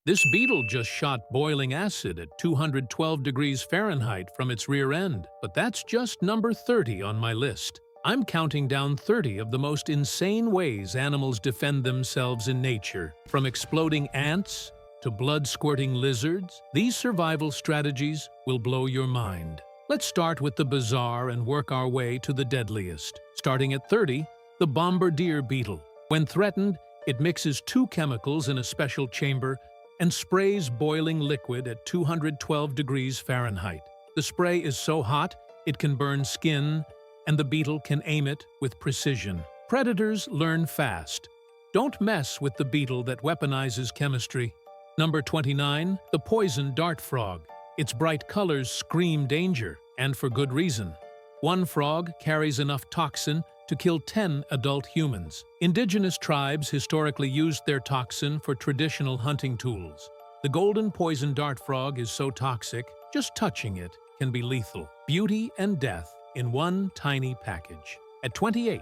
This beetle just shot boiling acid at 212 degrees Fahrenheit from its rear end, but that's just number 30 on my list. I'm counting down 30 of the most insane ways animals defend themselves in nature. From exploding ants to blood-squirting lizards, these survival strategies will blow your mind. Let's start with the bizarre and work our way to the deadliest. Starting at 30, the bombardier beetle. When threatened, it mixes two chemicals in a special chamber and sprays boiling liquid at 212 degrees Fahrenheit. The spray is so hot, it can burn skin, and the beetle can aim it with precision. Predators learn fast. Don't mess with the beetle that weaponizes chemistry. Number 29, the poison dart frog. Its bright colors scream danger, and for good reason. One frog carries enough toxin to kill 10 adult humans. Indigenous tribes historically used their toxin for traditional hunting tools. The golden poison dart frog is so toxic, just touching it can be lethal. Beauty and death in one tiny package. At 28,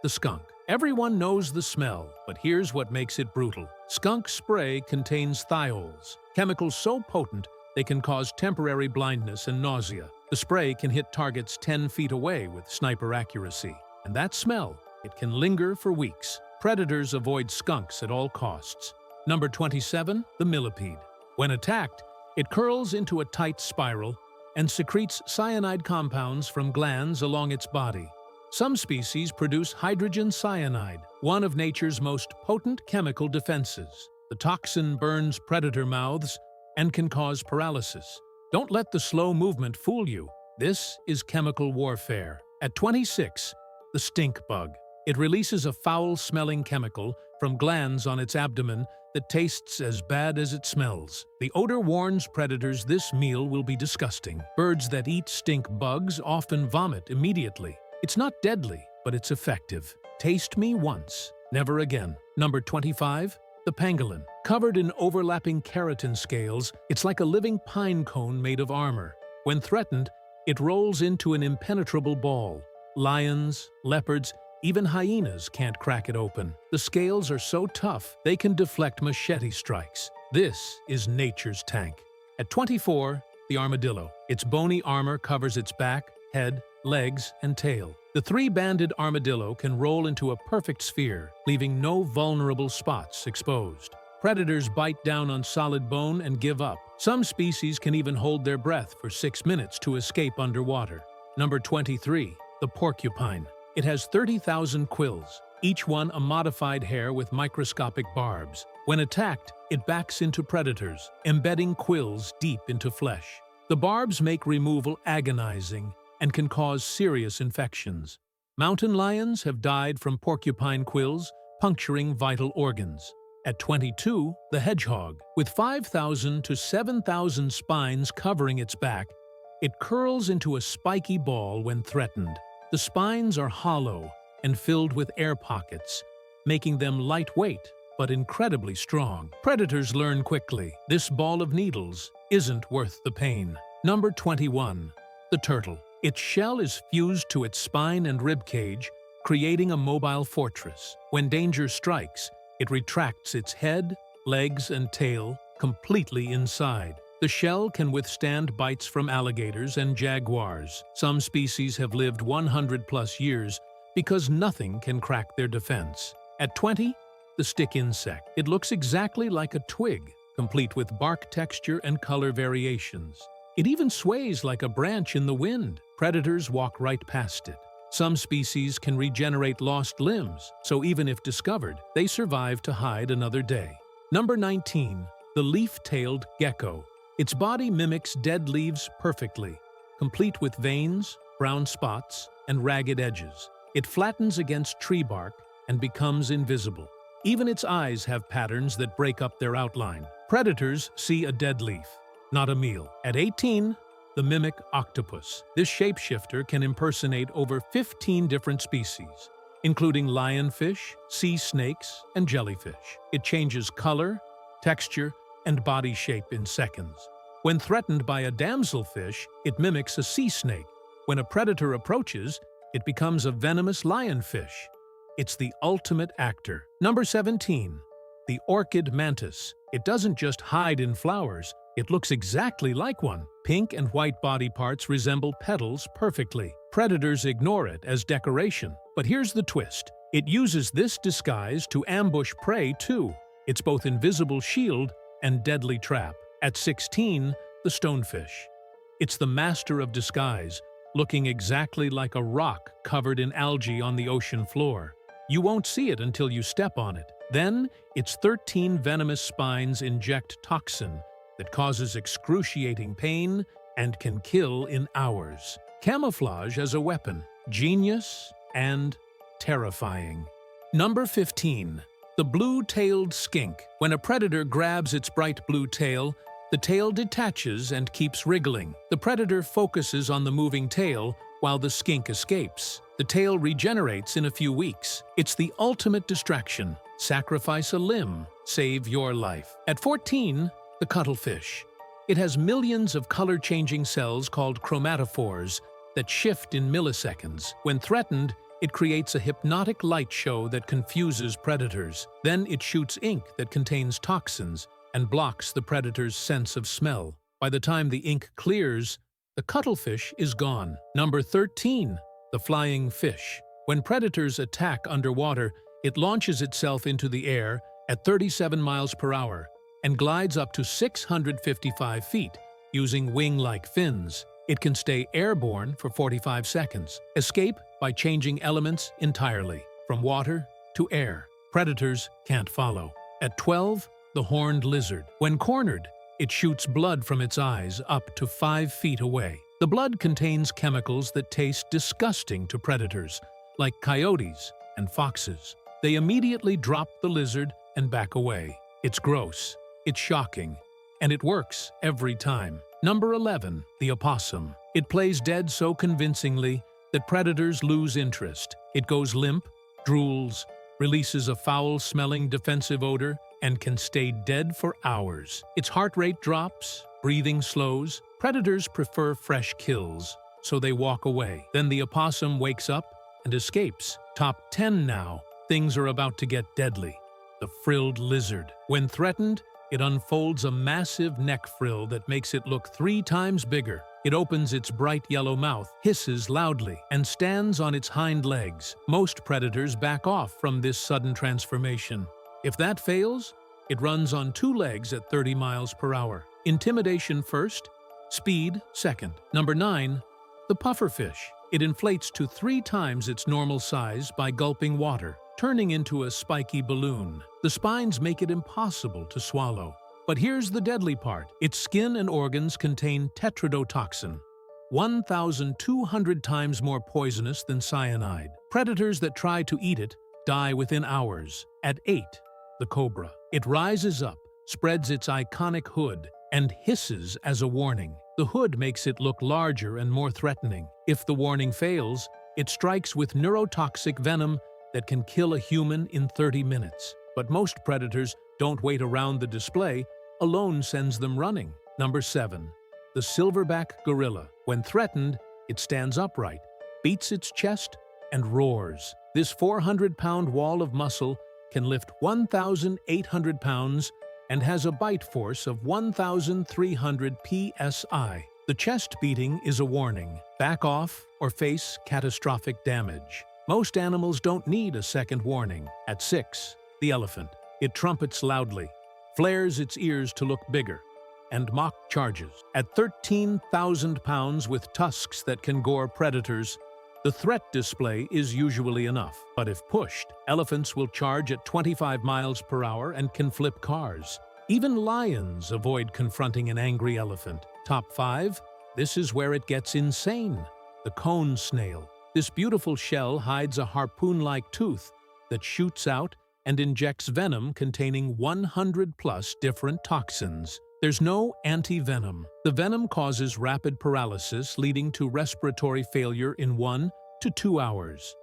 the skunk. Everyone knows the smell, but here's what makes it brutal. Skunk spray contains thiols, chemicals so potent they can cause temporary blindness and nausea. The spray can hit targets 10 feet away with sniper accuracy. And that smell, it can linger for weeks. Predators avoid skunks at all costs. Number 27, the millipede. When attacked, it curls into a tight spiral and secretes cyanide compounds from glands along its body. Some species produce hydrogen cyanide, one of nature's most potent chemical defenses. The toxin burns predator mouths and can cause paralysis. Don't let the slow movement fool you. This is chemical warfare. At 26, the stink bug. It releases a foul-smelling chemical from glands on its abdomen that tastes as bad as it smells. The odor warns predators this meal will be disgusting. Birds that eat stink bugs often vomit immediately. It's not deadly, but it's effective. Taste me once, never again. Number 25, the pangolin. Covered in overlapping keratin scales, it's like a living pine cone made of armor. When threatened, it rolls into an impenetrable ball. Lions, leopards, even hyenas can't crack it open. The scales are so tough, they can deflect machete strikes. This is nature's tank. At 24, the armadillo. Its bony armor covers its back, head, legs, and tail. The three-banded armadillo can roll into a perfect sphere, leaving no vulnerable spots exposed. Predators bite down on solid bone and give up. Some species can even hold their breath for 6 minutes to escape underwater. Number 23, the porcupine. It has 30,000 quills, each one a modified hair with microscopic barbs. When attacked, it backs into predators, embedding quills deep into flesh. The barbs make removal agonizing and can cause serious infections. Mountain lions have died from porcupine quills, puncturing vital organs. At 22, the hedgehog. With 5,000 to 7,000 spines covering its back, it curls into a spiky ball when threatened. The spines are hollow and filled with air pockets, making them lightweight but incredibly strong. Predators learn quickly. This ball of needles isn't worth the pain. Number 21, the turtle. Its shell is fused to its spine and rib cage, creating a mobile fortress. When danger strikes, it retracts its head, legs, and tail completely inside. The shell can withstand bites from alligators and jaguars. Some species have lived 100+ years because nothing can crack their defense. At 20, the stick insect. It looks exactly like a twig, complete with bark texture and color variations. It even sways like a branch in the wind. Predators walk right past it. Some species can regenerate lost limbs, so even if discovered, they survive to hide another day. Number 19, the leaf-tailed gecko. Its body mimics dead leaves perfectly, complete with veins, brown spots, and ragged edges. It flattens against tree bark and becomes invisible. Even its eyes have patterns that break up their outline. Predators see a dead leaf, not a meal. At 18, the mimic octopus. This shapeshifter can impersonate over 15 different species, including lionfish, sea snakes, and jellyfish. It changes color, texture, and body shape in seconds. When threatened by a damselfish, it mimics a sea snake. When a predator approaches, it becomes a venomous lionfish. It's the ultimate actor. Number 17, the orchid mantis. It doesn't just hide in flowers, it looks exactly like one. Pink and white body parts resemble petals perfectly. Predators ignore it as decoration. But here's the twist. It uses this disguise to ambush prey too. It's both invisible shield and deadly trap. At 16, the stonefish. It's the master of disguise, looking exactly like a rock covered in algae on the ocean floor. You won't see it until you step on it. Then, its 13 venomous spines inject toxin that causes excruciating pain and can kill in hours. Camouflage as a weapon. Genius and terrifying. Number 15. The blue-tailed skink. When a predator grabs its bright blue tail, the tail detaches and keeps wriggling. The predator focuses on the moving tail while the skink escapes. The tail regenerates in a few weeks. It's the ultimate distraction. Sacrifice a limb, save your life. At 14, the cuttlefish. It has millions of color-changing cells called chromatophores that shift in milliseconds. When threatened, it creates a hypnotic light show that confuses predators. Then it shoots ink that contains toxins and blocks the predator's sense of smell. By the time the ink clears, the cuttlefish is gone. Number 13. The flying fish. When predators attack underwater, it launches itself into the air at 37 miles per hour and glides up to 655 feet using wing-like fins. It can stay airborne for 45 seconds. Escape by changing elements entirely, from water to air. Predators can't follow. At 12, the horned lizard. When cornered, it shoots blood from its eyes up to 5 feet away. The blood contains chemicals that taste disgusting to predators, like coyotes and foxes. They immediately drop the lizard and back away. It's gross, it's shocking, and it works every time. Number 11. The opossum. It plays dead so convincingly that predators lose interest. It goes limp, drools, releases a foul-smelling defensive odor, and can stay dead for hours. Its heart rate drops, breathing slows. Predators prefer fresh kills, so they walk away. Then the opossum wakes up and escapes. Top 10 now. Things are about to get deadly. The frilled lizard. When threatened, it unfolds a massive neck frill that makes it look 3 times bigger. It opens its bright yellow mouth, hisses loudly, and stands on its hind legs. Most predators back off from this sudden transformation. If that fails, it runs on 2 legs at 30 miles per hour. Intimidation first, speed second. Number 9. The pufferfish. It inflates to 3 times its normal size by gulping water, turning into a spiky balloon. The spines make it impossible to swallow. But here's the deadly part. Its skin and organs contain tetrodotoxin, 1,200 times more poisonous than cyanide. Predators that try to eat it die within hours. At 8, the cobra. It rises up, spreads its iconic hood, and hisses as a warning. The hood makes it look larger and more threatening. If the warning fails, it strikes with neurotoxic venom that can kill a human in 30 minutes. But most predators don't wait around the display, alone sends them running. Number 7. The silverback gorilla. When threatened, it stands upright, beats its chest, and roars. This 400-pound wall of muscle can lift 1,800 pounds and has a bite force of 1,300 psi. The chest beating is a warning. Back off or face catastrophic damage. Most animals don't need a second warning. At 6, the elephant. It trumpets loudly, flares its ears to look bigger, and mock charges. At 13,000 pounds with tusks that can gore predators, the threat display is usually enough. But if pushed, elephants will charge at 25 miles per hour and can flip cars. Even lions avoid confronting an angry elephant. Top 5. This is where it gets insane. The cone snail. This beautiful shell hides a harpoon-like tooth that shoots out and injects venom containing 100+ different toxins. There's no anti-venom. The venom causes rapid paralysis, leading to respiratory failure in 1 to 2 hours.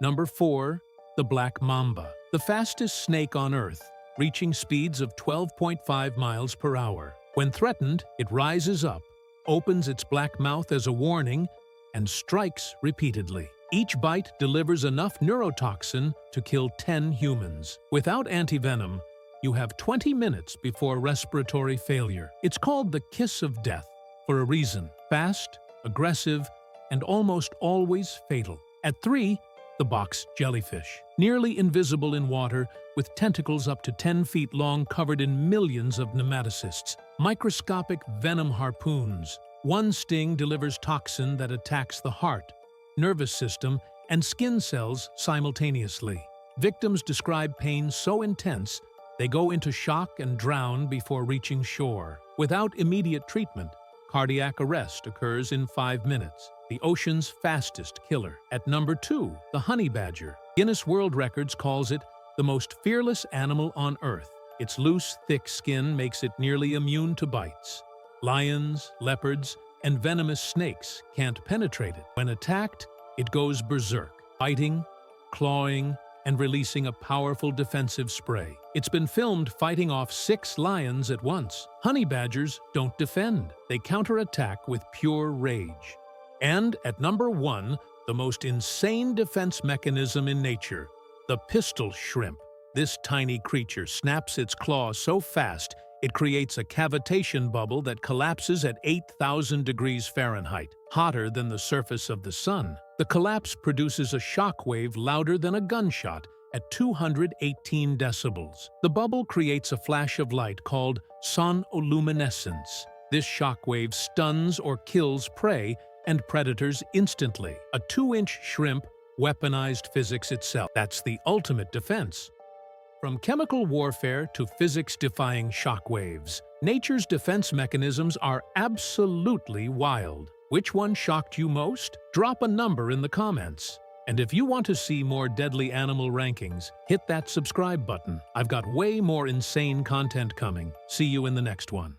Number 4. The black mamba. The fastest snake on Earth, reaching speeds of 12.5 miles per hour. When threatened, it rises up, opens its black mouth as a warning, and strikes repeatedly. Each bite delivers enough neurotoxin to kill 10 humans. Without antivenom, you have 20 minutes before respiratory failure. It's called the kiss of death for a reason: fast, aggressive, and almost always fatal. At 3, the box jellyfish, nearly invisible in water, with tentacles up to 10 feet long covered in millions of nematocysts, microscopic venom harpoons. One sting delivers toxin that attacks the heart, nervous system, and skin cells simultaneously. Victims describe pain so intense they go into shock and drown before reaching shore. Without immediate treatment, cardiac arrest occurs in 5 minutes. The ocean's fastest killer. At number 2, the honey badger. Guinness World Records calls it the most fearless animal on Earth. Its loose, thick skin makes it nearly immune to bites. Lions, leopards, and venomous snakes can't penetrate it. When attacked, it goes berserk, biting, clawing, and releasing a powerful defensive spray. It's been filmed fighting off 6 lions at once. Honey badgers don't defend. They counterattack with pure rage. And at number 1, the most insane defense mechanism in nature, the pistol shrimp. This tiny creature snaps its claws so fast it creates a cavitation bubble that collapses at 8,000 degrees Fahrenheit, hotter than the surface of the sun. The collapse produces a shock wave louder than a gunshot at 218 decibels. The bubble creates a flash of light called sonoluminescence. This shock wave stuns or kills prey and predators instantly. A 2-inch shrimp weaponized physics itself. That's the ultimate defense. From chemical warfare to physics-defying shockwaves, nature's defense mechanisms are absolutely wild. Which one shocked you most? Drop a number in the comments. And if you want to see more deadly animal rankings, hit that subscribe button. I've got way more insane content coming. See you in the next one.